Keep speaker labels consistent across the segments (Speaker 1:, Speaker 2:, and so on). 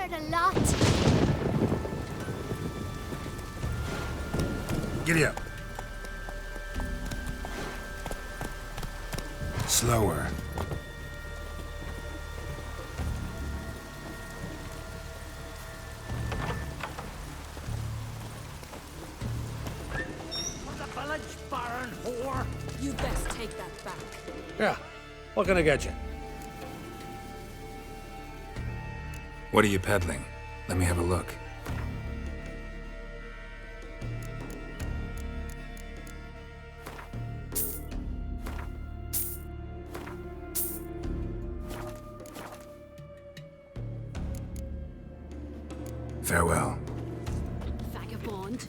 Speaker 1: heard a lot.
Speaker 2: Giddy up. Slower.
Speaker 3: You best take that back.
Speaker 4: Yeah. What can I get you?
Speaker 2: What are you peddling? Let me have a look. Farewell.
Speaker 3: Vagabond.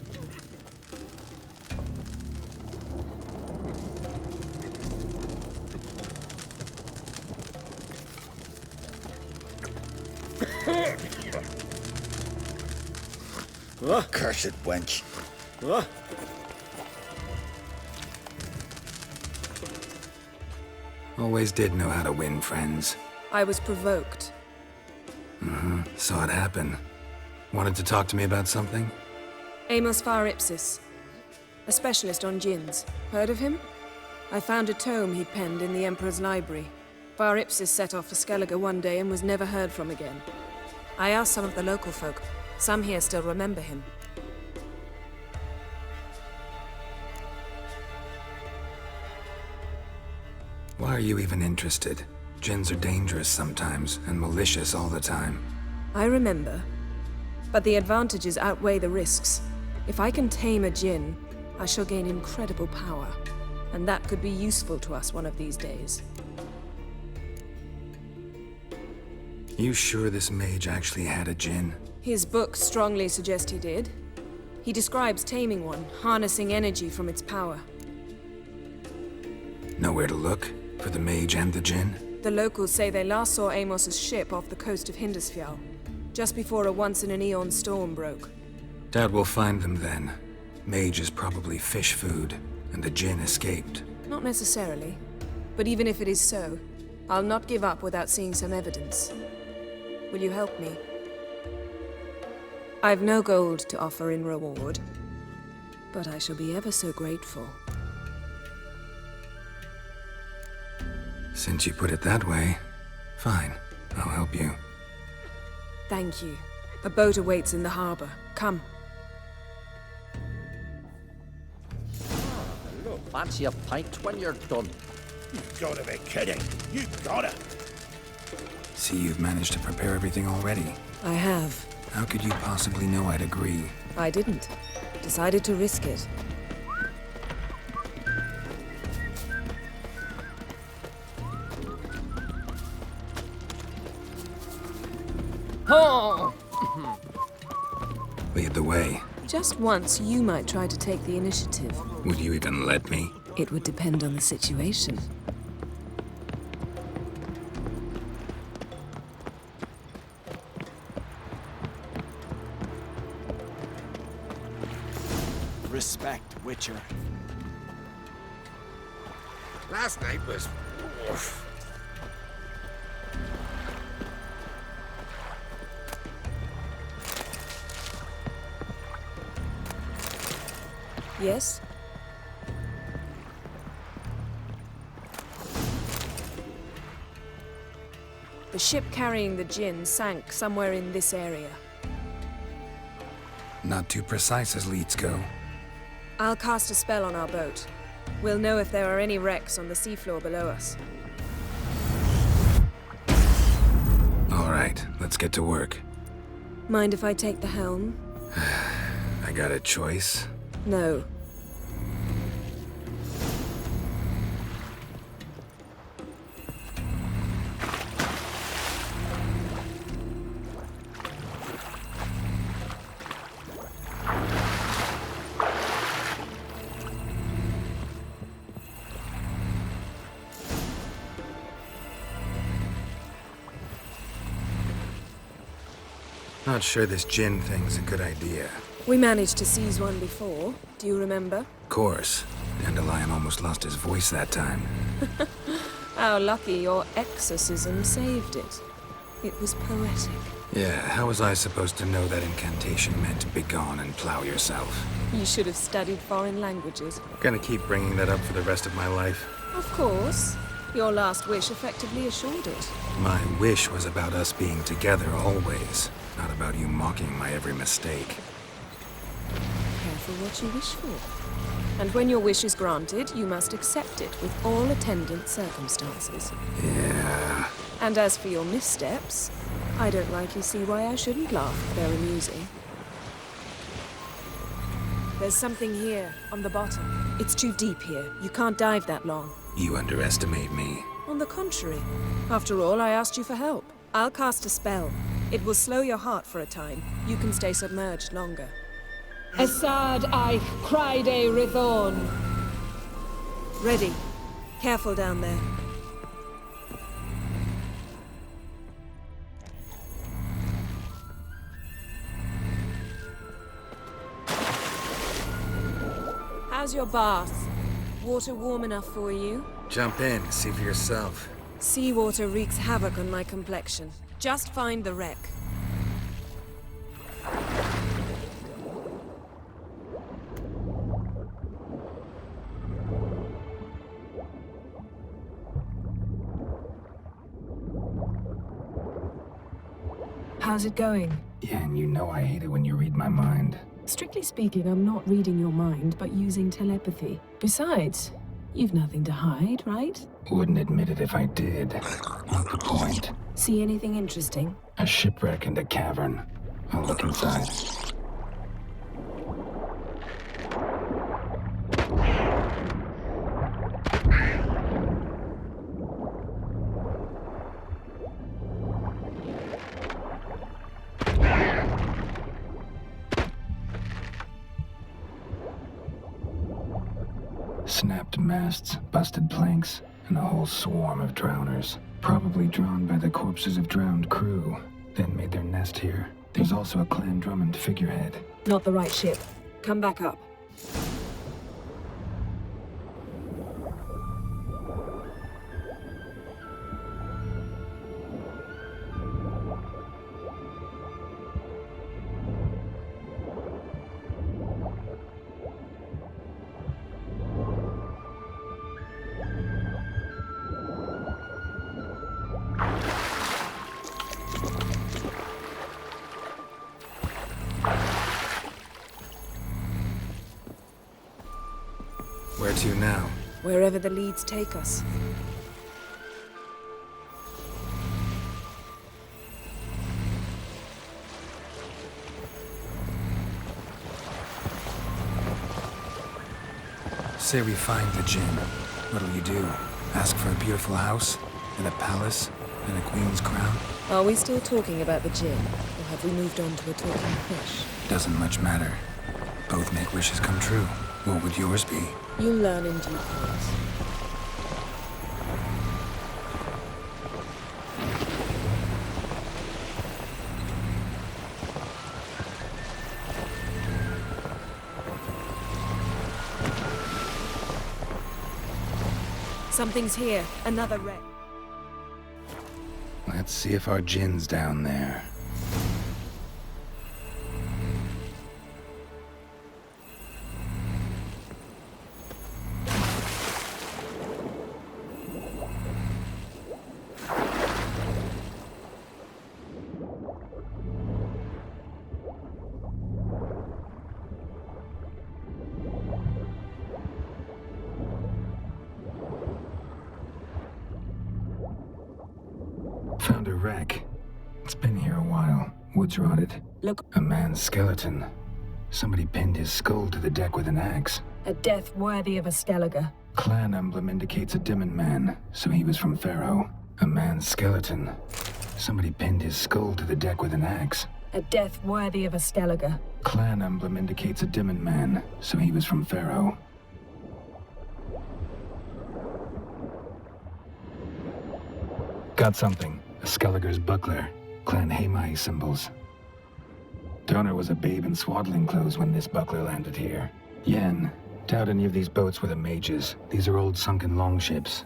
Speaker 5: Cursed wench. Huh?
Speaker 2: Always did know how to win friends.
Speaker 3: I was provoked.
Speaker 2: Saw it happen. Wanted to talk to me about something?
Speaker 3: Amos Far Ipsis. A specialist on djinns. Heard of him? I found a tome he'd penned in the Emperor's library. Far Ipsis set off for Skellige one day and was never heard from again. I asked some of the local folk. Some here still remember him.
Speaker 2: Why are you even interested? Djinns are dangerous sometimes, and malicious all the time.
Speaker 3: I remember. But the advantages outweigh the risks. If I can tame a djinn, I shall gain incredible power. And that could be useful to us one of these days.
Speaker 2: You sure this mage actually had a djinn?
Speaker 3: His books strongly suggest he did. He describes taming one, harnessing energy from its power.
Speaker 2: Nowhere to look? For the mage and the djinn?
Speaker 3: The locals say they last saw Amos's ship off the coast of Hindisfjall, just before a once-in-an-eon storm broke.
Speaker 2: Doubt we'll find them then. Mage is probably fish food, and the djinn escaped.
Speaker 3: Not necessarily. But even if it is so, I'll not give up without seeing some evidence. Will you help me? I've no gold to offer in reward, but I shall be ever so grateful.
Speaker 2: Since you put it that way, fine. I'll help you.
Speaker 3: Thank you. A boat awaits in the harbor. Come.
Speaker 6: Look, fancy a pint when you're done.
Speaker 5: You gotta be kidding. You gotta.
Speaker 2: See, you've managed to prepare everything already.
Speaker 3: I have.
Speaker 2: How could you possibly know I'd agree?
Speaker 3: I didn't. Decided to risk it.
Speaker 6: Oh!
Speaker 2: Lead the way.
Speaker 3: Just once, you might try to take the initiative.
Speaker 2: Would you even let me?
Speaker 3: It would depend on the situation.
Speaker 5: Respect, Witcher.
Speaker 4: Last night was... oof.
Speaker 3: Yes? The ship carrying the djinn sank somewhere in this area.
Speaker 2: Not too precise as leads go.
Speaker 3: I'll cast a spell on our boat. We'll know if there are any wrecks on the seafloor below us.
Speaker 2: All right, let's get to work.
Speaker 3: Mind if I take the helm?
Speaker 2: I got a choice.
Speaker 3: No.
Speaker 2: Not sure this djinn thing's a good idea.
Speaker 3: We managed to seize one before. Do you remember?
Speaker 2: Of course. Dandelion almost lost his voice that time.
Speaker 3: How lucky your exorcism saved it. It was poetic.
Speaker 2: Yeah, how was I supposed to know that incantation meant begone and plow yourself?
Speaker 3: You should have studied foreign languages.
Speaker 2: Gonna keep bringing that up for the rest of my life?
Speaker 3: Of course. Your last wish effectively assured it.
Speaker 2: My wish was about us being together always, not about you mocking my every mistake.
Speaker 3: Careful what you wish for. And when your wish is granted, you must accept it with all attendant circumstances.
Speaker 2: Yeah.
Speaker 3: And as for your missteps, I don't rightly see why I shouldn't laugh if they're amusing. There's something here, on the bottom. It's too deep here. You can't dive that long.
Speaker 2: You underestimate me.
Speaker 3: On the contrary. After all, I asked you for help. I'll cast a spell. It will slow your heart for a time. You can stay submerged longer. Esad I Cryde Rithorn. Ready. Careful down there. How's your bath? Water warm enough for you?
Speaker 2: Jump in, see for yourself.
Speaker 3: Seawater wreaks havoc on my complexion. Just find the wreck. How's it going?
Speaker 2: Yeah, and you know I hate it when you read my mind.
Speaker 3: Strictly speaking, I'm not reading your mind, but using telepathy. Besides, you've nothing to hide, right?
Speaker 2: Wouldn't admit it if I did. Not the point.
Speaker 3: See anything interesting?
Speaker 2: A shipwreck and a cavern. I'll look inside. Snapped masts, busted planks, and a whole swarm of drowners. Probably drawn by the corpses of drowned crew, then made their nest here. There's also a Clan Drummond figurehead.
Speaker 3: Not the right ship. Come back up.
Speaker 2: Where to now?
Speaker 3: Wherever the leads take us.
Speaker 2: Say we find the Jinn. What'll you do? Ask for a beautiful house? And a palace? And a queen's crown?
Speaker 3: Are we still talking about the Jinn? Or have we moved on to a talking fish?
Speaker 2: Doesn't much matter. Both make wishes come true. What would yours be?
Speaker 3: You'll learn in due course. Something's here. Another wreck.
Speaker 2: Let's see if our Jinn's down there. Found a wreck. It's been here a while. Wood's rotted.
Speaker 3: Look,
Speaker 2: A man's skeleton. Somebody pinned his skull to the deck with an axe.
Speaker 3: a death worthy of a Skellige.
Speaker 2: Clan emblem indicates a Dimmen man, so he was from Pharaoh. A man's skeleton. Somebody pinned his skull to the deck with an axe.
Speaker 3: A death worthy of a Skellige.
Speaker 2: Clan emblem indicates a Dimmen man, so he was from Pharaoh. Got something. A Skellige's buckler. Clan Hamai symbols. Donor was a babe in swaddling clothes when this buckler landed here. Yen, doubt any of these boats were the mages. These are old sunken longships.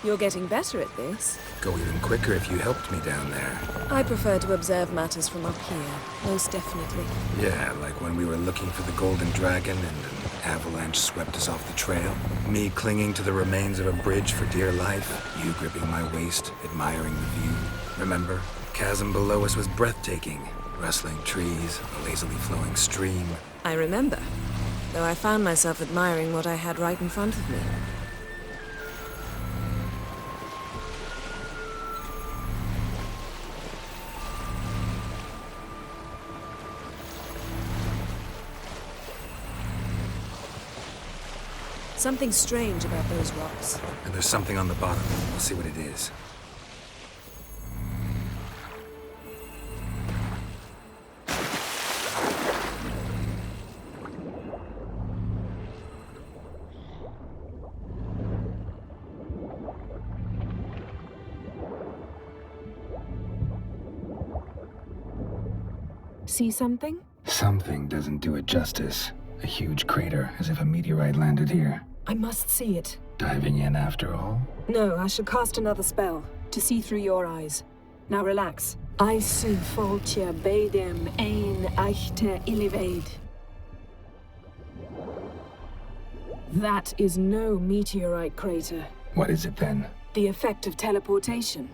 Speaker 3: You're getting better at this.
Speaker 2: Go even quicker if you helped me down there.
Speaker 3: I prefer to observe matters from up here, most definitely.
Speaker 2: Yeah, like when we were looking for the Golden Dragon and an avalanche swept us off the trail. Me clinging to the remains of a bridge for dear life. You gripping my waist, admiring the view. Remember? The chasm below us was breathtaking. Rustling trees, a lazily flowing stream.
Speaker 3: I remember, though I found myself admiring what I had right in front of me. Something strange about those rocks.
Speaker 2: And there's something on the bottom. We'll see what it is.
Speaker 3: See something?
Speaker 2: Something doesn't do it justice. A huge crater, as if a meteorite landed here.
Speaker 3: I must see it.
Speaker 2: Diving in after all?
Speaker 3: No, I shall cast another spell, to see through your eyes. Now relax. Isu foltja beidem ein echte ilivaid. That is no meteorite crater.
Speaker 2: What is it then?
Speaker 3: The effect of teleportation.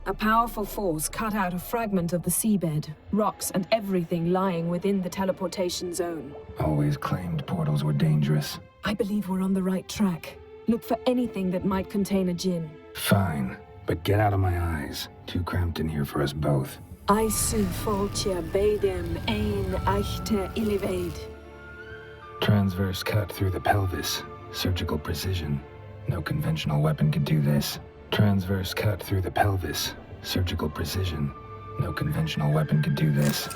Speaker 3: A powerful force cut out a fragment of the seabed, rocks and everything lying within the teleportation zone.
Speaker 2: Always claimed portals were dangerous.
Speaker 3: I believe we're on the right track. Look for anything that might contain a djinn.
Speaker 2: Fine, but get out of my eyes. Too cramped in here for us both.
Speaker 3: Isu foltja beidem ein echte ilivaid.
Speaker 2: Transverse cut through the pelvis. Surgical precision. No conventional weapon could do this. Transverse cut through the pelvis. Surgical precision. No conventional weapon could do this.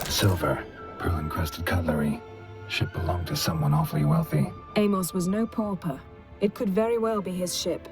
Speaker 2: Silver. Pearl-encrusted cutlery. Ship belonged to someone awfully wealthy.
Speaker 3: Amos was no pauper. It could very well be his ship.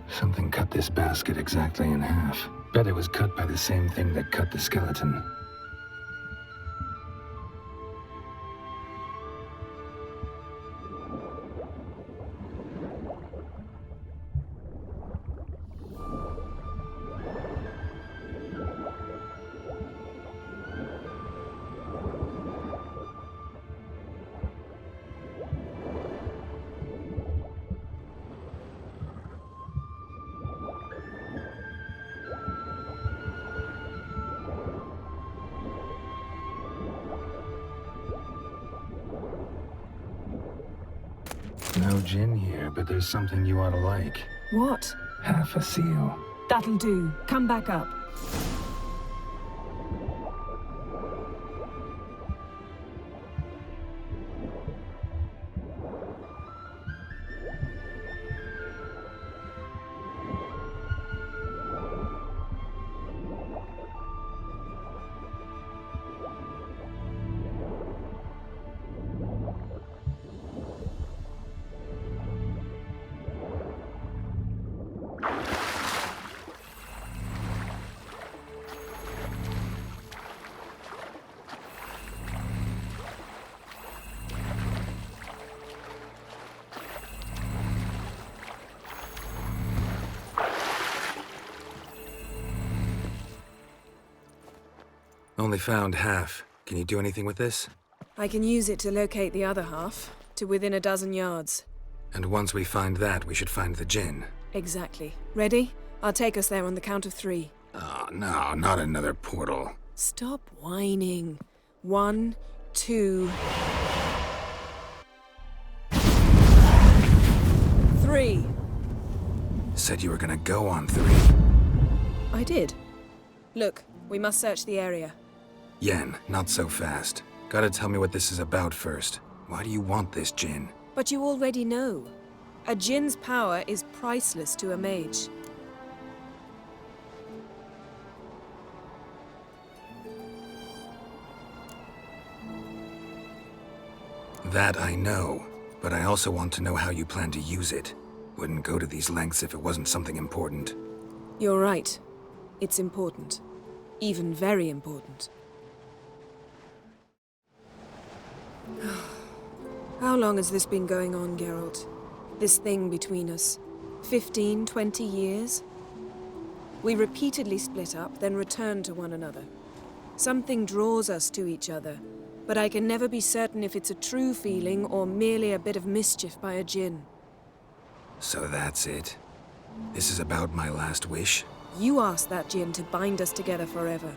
Speaker 2: Something cut this basket exactly in half. Bet it was cut by the same thing that cut the skeleton. No gin here, but there's something you ought to like.
Speaker 3: What?
Speaker 2: Half a seal.
Speaker 3: That'll do. Come back up.
Speaker 2: Only found half. Can you do anything with this?
Speaker 3: I can use it to locate the other half, to within a dozen yards.
Speaker 2: And once we find that, we should find the gin.
Speaker 3: Exactly. Ready? I'll take us there on the count of 3.
Speaker 2: Oh, no, not another portal.
Speaker 3: Stop whining. 1, 2... 3.
Speaker 2: Said you were gonna go on 3.
Speaker 3: I did. Look, we must search the area.
Speaker 2: Yen, not so fast. Gotta tell me what this is about first. Why do you want this gin?
Speaker 3: But you already know. A djinn's power is priceless to a mage.
Speaker 2: That I know, but I also want to know how you plan to use it. Wouldn't go to these lengths if it wasn't something important.
Speaker 3: You're right. It's important. Even very important. How long has this been going on, Geralt? This thing between us? 15, 20 years? We repeatedly split up, then returned to one another. Something draws us to each other, but I can never be certain if it's a true feeling or merely a bit of mischief by a djinn.
Speaker 2: So that's it? This is about my last wish?
Speaker 3: You asked that djinn to bind us together forever.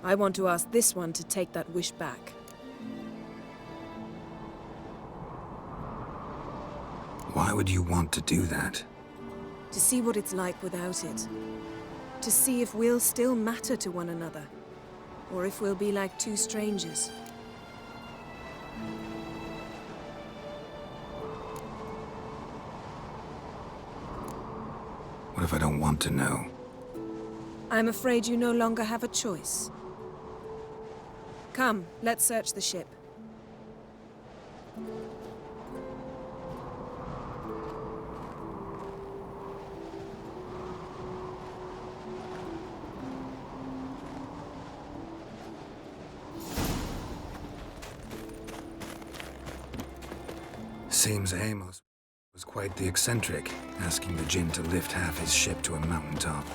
Speaker 3: I want to ask this one to take that wish back.
Speaker 2: Why would you want to do that?
Speaker 3: To see what it's like without it. To see if we'll still matter to one another. Or if we'll be like two strangers.
Speaker 2: What if I don't want to know?
Speaker 3: I'm afraid you no longer have a choice. Come, let's search the ship.
Speaker 2: Seems Amos was quite the eccentric, asking the djinn to lift half his ship to a mountaintop.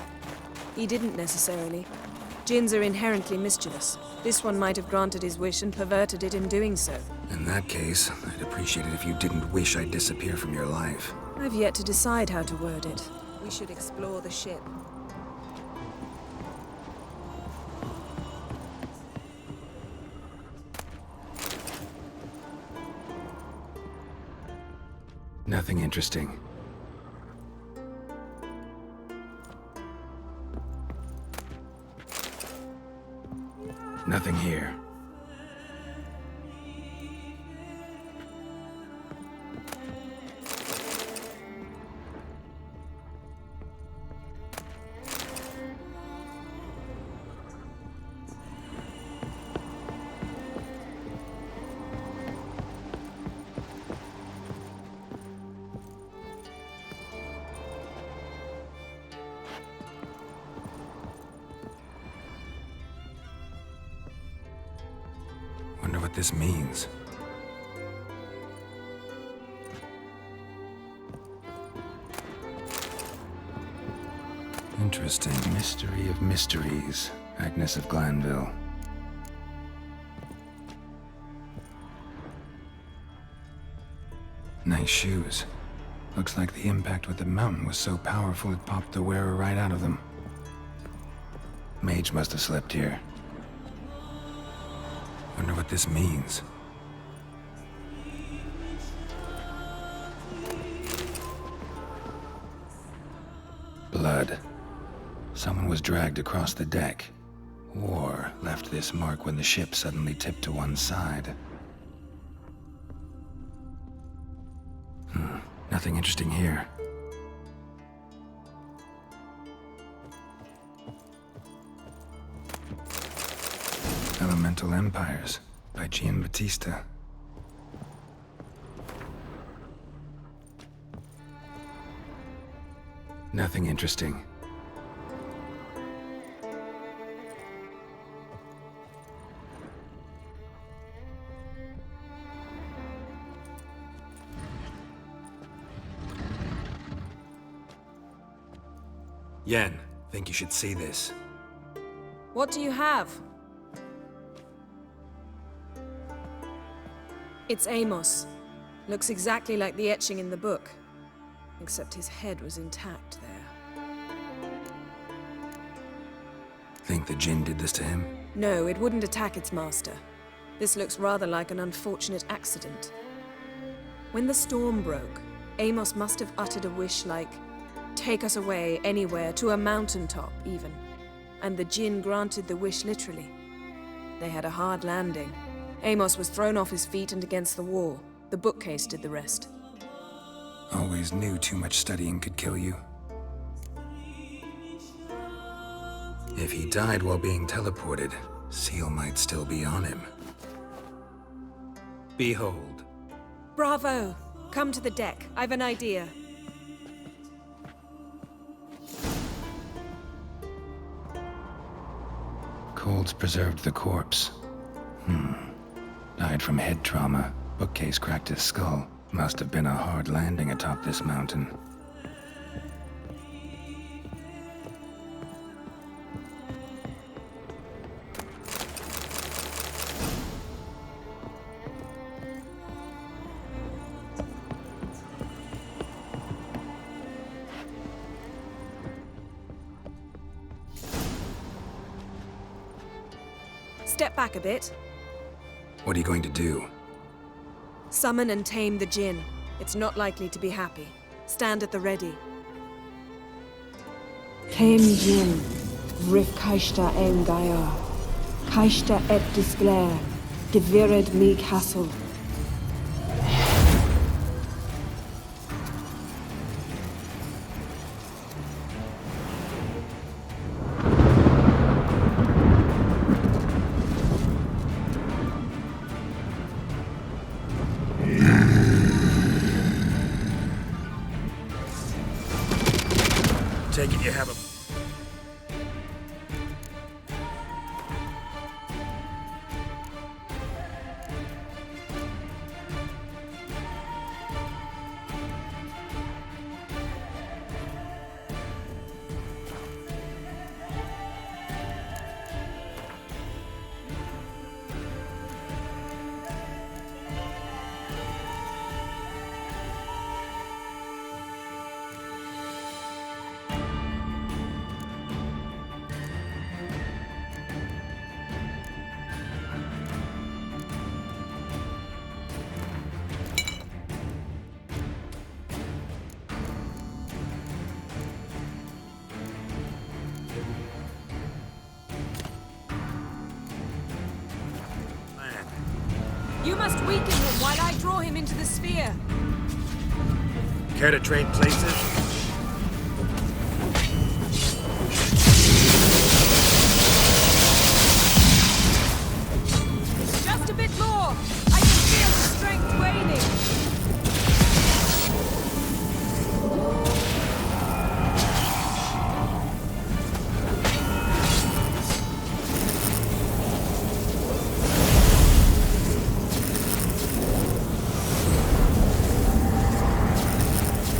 Speaker 3: He didn't necessarily. Djinns are inherently mischievous. This one might have granted his wish and perverted it in doing so.
Speaker 2: In that case, I'd appreciate it if you didn't wish I'd disappear from your life.
Speaker 3: I've yet to decide how to word it. We should explore the ship.
Speaker 2: Nothing interesting. Nothing here. Wonder what this means. Interesting. Mystery of mysteries. Agnes of Glanville. Nice shoes. Looks like the impact with the mountain was so powerful it popped the wearer right out of them. Mage must have slept here. Wonder what this means. blood. Someone was dragged across the deck, or left this mark when the ship suddenly tipped to one side. Nothing interesting here. Elemental Empires by Giambattista. Nothing interesting. Yen, think you should see this.
Speaker 3: What do you have? It's Amos. Looks exactly like the etching in the book. Except his head was intact there.
Speaker 2: Think the Jinn did this to him?
Speaker 3: No, it wouldn't attack its master. This looks rather like an unfortunate accident. When the storm broke, Amos must have uttered a wish like, "Take us away, anywhere, to a mountaintop, even." And the Jinn granted the wish literally. They had a hard landing. Amos was thrown off his feet and against the wall. The bookcase did the rest.
Speaker 2: Always knew too much studying could kill you. If he died while being teleported, Seal might still be on him. Behold.
Speaker 3: Bravo! Come to the deck. I've an idea.
Speaker 2: Cold's preserved the corpse. Died from head trauma. Bookcase cracked his skull. Must have been a hard landing atop this mountain.
Speaker 3: Step back a bit.
Speaker 2: What are you going to do?
Speaker 3: Summon and tame the Jinn. It's not likely to be happy. Stand at the ready.
Speaker 1: Tame Jinn, Rif Kaishta en Gaia, Kaishta et Disglair, Devired me castle.
Speaker 4: Take it you have him.
Speaker 3: You must weaken him while I draw him into the sphere.
Speaker 4: Care to trade places?
Speaker 3: Just a bit more. I can feel the strength waning.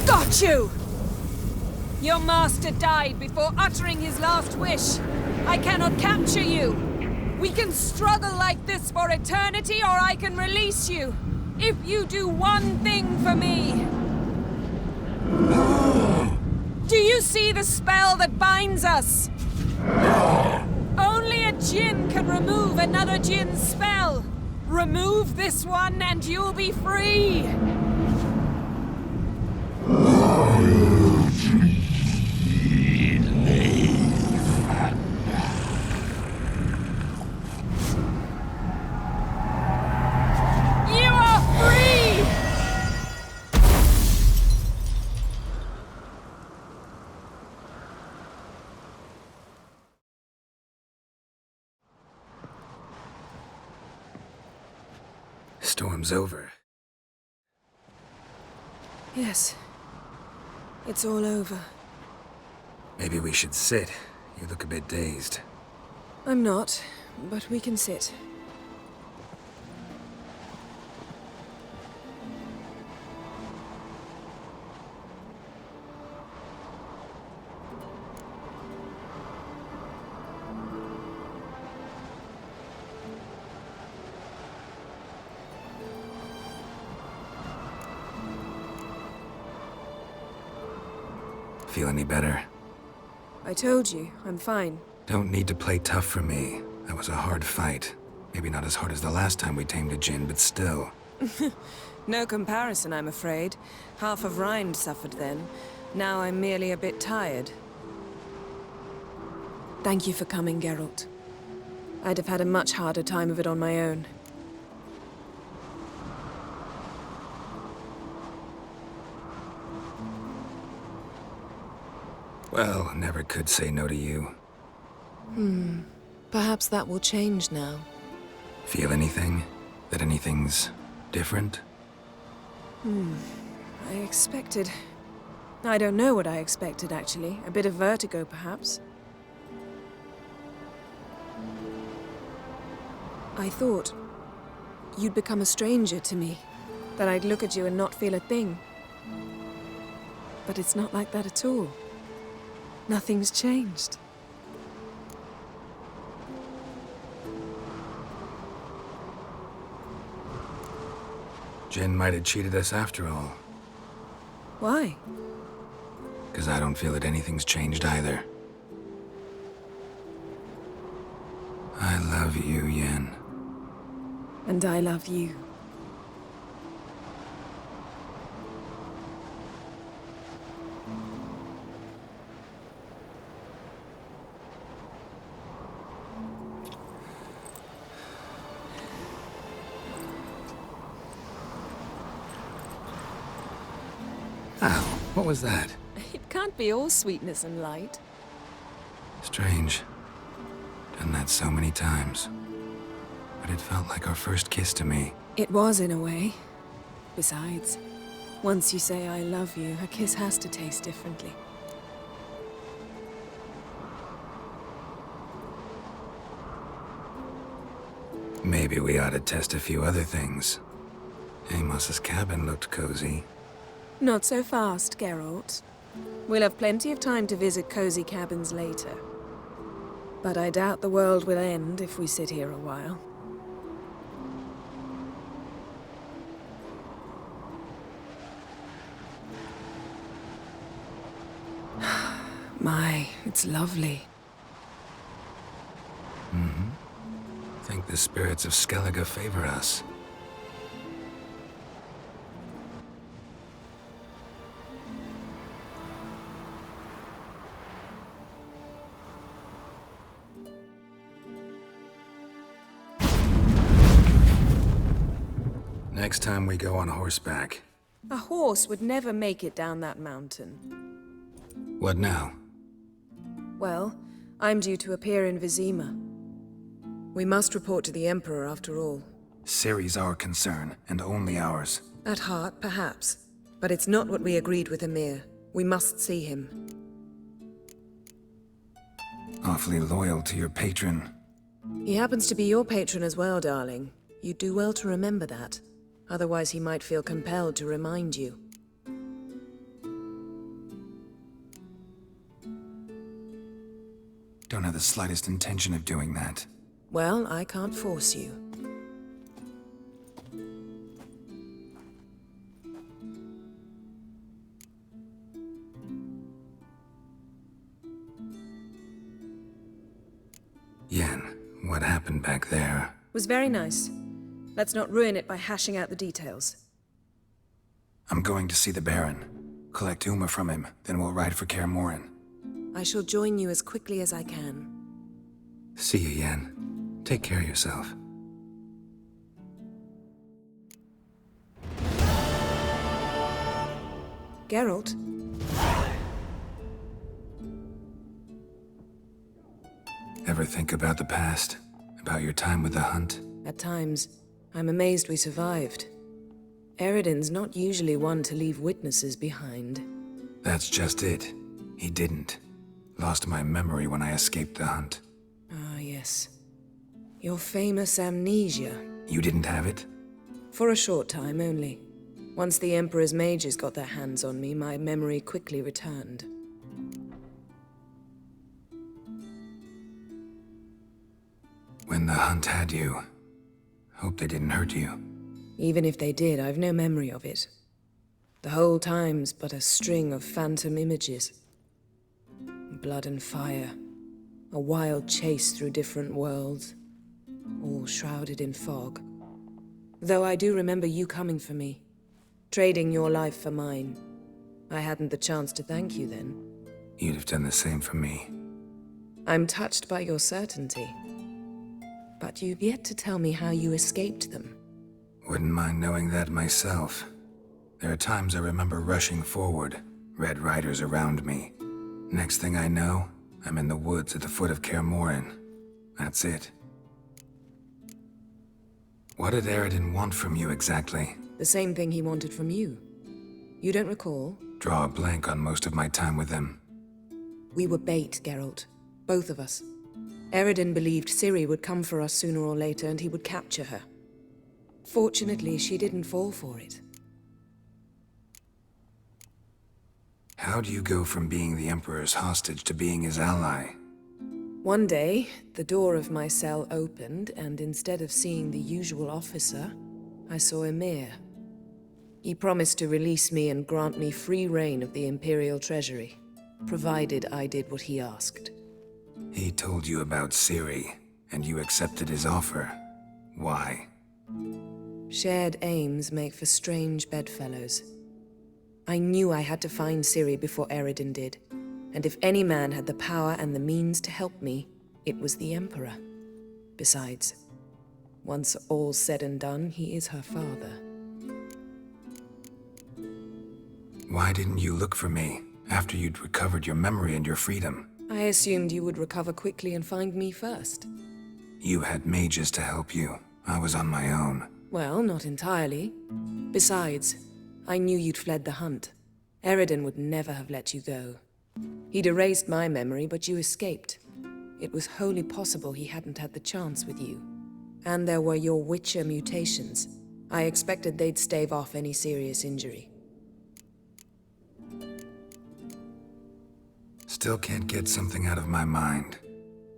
Speaker 3: Got you! Your master died before uttering his last wish. I cannot capture you. We can struggle like this for eternity, or I can release you. If you do one thing for me. Do you see the spell that binds us? Only a Jinn can remove another Jinn's spell. Remove this one and you'll be free.
Speaker 2: storm's over.
Speaker 3: Yes. It's all over.
Speaker 2: Maybe we should sit. You look a bit dazed.
Speaker 3: I'm not, but we can sit.
Speaker 2: Feel any better?
Speaker 3: I told you, I'm fine.
Speaker 2: Don't need to play tough for me. That was a hard fight. Maybe not as hard as the last time we tamed a Jinn, but still.
Speaker 3: No comparison, I'm afraid. Half of Rind suffered then. Now I'm merely a bit tired. Thank you for coming, Geralt. I'd have had a much harder time of it on my own.
Speaker 2: Well, never could say no to you.
Speaker 3: Perhaps that will change now.
Speaker 2: Feel anything? That anything's different?
Speaker 3: I expected... I don't know what I expected, actually. A bit of vertigo, perhaps. I thought you'd become a stranger to me. That I'd look at you and not feel a thing. But it's not like that at all. Nothing's changed.
Speaker 2: Jinn might have cheated us after all.
Speaker 3: Why?
Speaker 2: 'Cause I don't feel that anything's changed either. I love you, Yen.
Speaker 3: And I love you.
Speaker 2: Ow, what was that?
Speaker 3: It can't be all sweetness and light.
Speaker 2: Strange. Done that so many times. But it felt like our first kiss to me.
Speaker 3: It was, in a way. Besides, once you say I love you, a kiss has to taste differently.
Speaker 2: Maybe we ought to test a few other things. Amos's cabin looked cozy.
Speaker 3: Not so fast, Geralt. We'll have plenty of time to visit cozy cabins later. But I doubt the world will end if we sit here a while. My, it's lovely.
Speaker 2: Think the spirits of Skellige favor us. Next time we go on horseback.
Speaker 3: A horse would never make it down that mountain.
Speaker 2: What now?
Speaker 3: Well, I'm due to appear in Vizima. We must report to the Emperor after all.
Speaker 2: Ciri's our concern, and only ours.
Speaker 3: At heart, perhaps. But it's not what we agreed with Emir. We must see him.
Speaker 2: Awfully loyal to your patron.
Speaker 3: He happens to be your patron as well, darling. You'd do well to remember that. Otherwise, he might feel compelled to remind you.
Speaker 2: Don't have the slightest intention of doing that.
Speaker 3: Well, I can't force you.
Speaker 2: Yen, what happened back there?
Speaker 3: Was very nice. Let's not ruin it by hashing out the details.
Speaker 2: I'm going to see the Baron. Collect Uma from him, then we'll ride for Kaer Morhen.
Speaker 3: I shall join you as quickly as I can.
Speaker 2: See you, Yen. Take care of yourself.
Speaker 3: Geralt?
Speaker 2: Ever think about the past? About your time with the Hunt?
Speaker 3: At times, I'm amazed we survived. Eredin's not usually one to leave witnesses behind.
Speaker 2: That's just it. He didn't. Lost my memory when I escaped the hunt.
Speaker 3: Ah, yes. Your famous amnesia.
Speaker 2: You didn't have it?
Speaker 3: For a short time only. Once the Emperor's mages got their hands on me, my memory quickly returned.
Speaker 2: When the hunt had you, hope they didn't hurt you.
Speaker 3: Even if they did, I've no memory of it. The whole time's but a string of phantom images. Blood and fire. A wild chase through different worlds. All shrouded in fog. Though I do remember you coming for me. Trading your life for mine. I hadn't the chance to thank you then.
Speaker 2: You'd have done the same for me.
Speaker 3: I'm touched by your certainty. But you've yet to tell me how you escaped them.
Speaker 2: Wouldn't mind knowing that myself. There are times I remember rushing forward, Red Riders around me. Next thing I know, I'm in the woods at the foot of Kaer Morhen. That's it. What did Eredin want from you exactly?
Speaker 3: The same thing he wanted from you. You don't recall?
Speaker 2: Draw a blank on most of my time with him.
Speaker 3: We were bait, Geralt. Both of us. Eredin believed Ciri would come for us sooner or later and he would capture her. Fortunately, she didn't fall for it.
Speaker 2: How do you go from being the Emperor's hostage to being his ally?
Speaker 3: One day, the door of my cell opened, and instead of seeing the usual officer, I saw Emhyr. He promised to release me and grant me free reign of the Imperial Treasury, provided I did what he asked.
Speaker 2: He told you about Ciri, and you accepted his offer. Why?
Speaker 3: Shared aims make for strange bedfellows. I knew I had to find Ciri before Eredin did, and if any man had the power and the means to help me, it was the Emperor. Besides, once all's said and done, he is her father.
Speaker 2: Why didn't you look for me after you'd recovered your memory and your freedom?
Speaker 3: I assumed you would recover quickly and find me first.
Speaker 2: You had mages to help you. I was on my own.
Speaker 3: Well, not entirely. Besides, I knew you'd fled the hunt. Eredin would never have let you go. He'd erased my memory, but you escaped. It was wholly possible he hadn't had the chance with you. And there were your Witcher mutations. I expected they'd stave off any serious injury.
Speaker 2: Still can't get something out of my mind.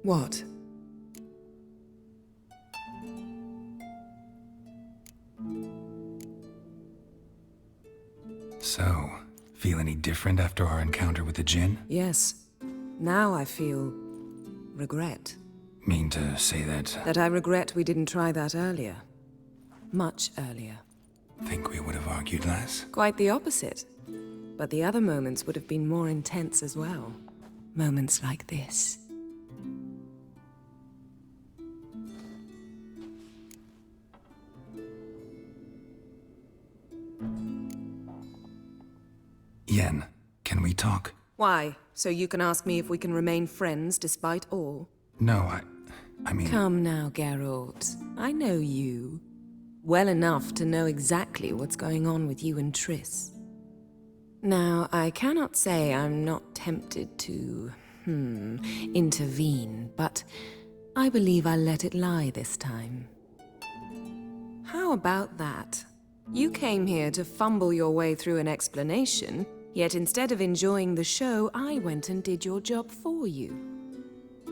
Speaker 3: What?
Speaker 2: So, feel any different after our encounter with the Djinn?
Speaker 3: Yes. Now I feel regret.
Speaker 2: Mean to say that...
Speaker 3: That I regret we didn't try that earlier. Much earlier.
Speaker 2: Think we would have argued less?
Speaker 3: Quite the opposite. But the other moments would have been more intense as well. Moments like this.
Speaker 2: Yen, can we talk?
Speaker 3: Why? So you can ask me if we can remain friends despite all?
Speaker 2: No, I mean...
Speaker 3: Come now, Geralt. I know you. Well enough to know exactly what's going on with you and Triss. Now, I cannot say I'm not tempted to, intervene, but I believe I'll let it lie this time. How about that? You came here to fumble your way through an explanation, yet instead of enjoying the show, I went and did your job for you.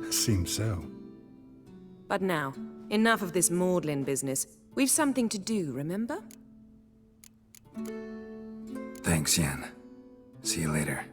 Speaker 2: Seems so.
Speaker 3: But now, enough of this maudlin business. We've something to do, remember?
Speaker 2: Thanks, Yen. See you later.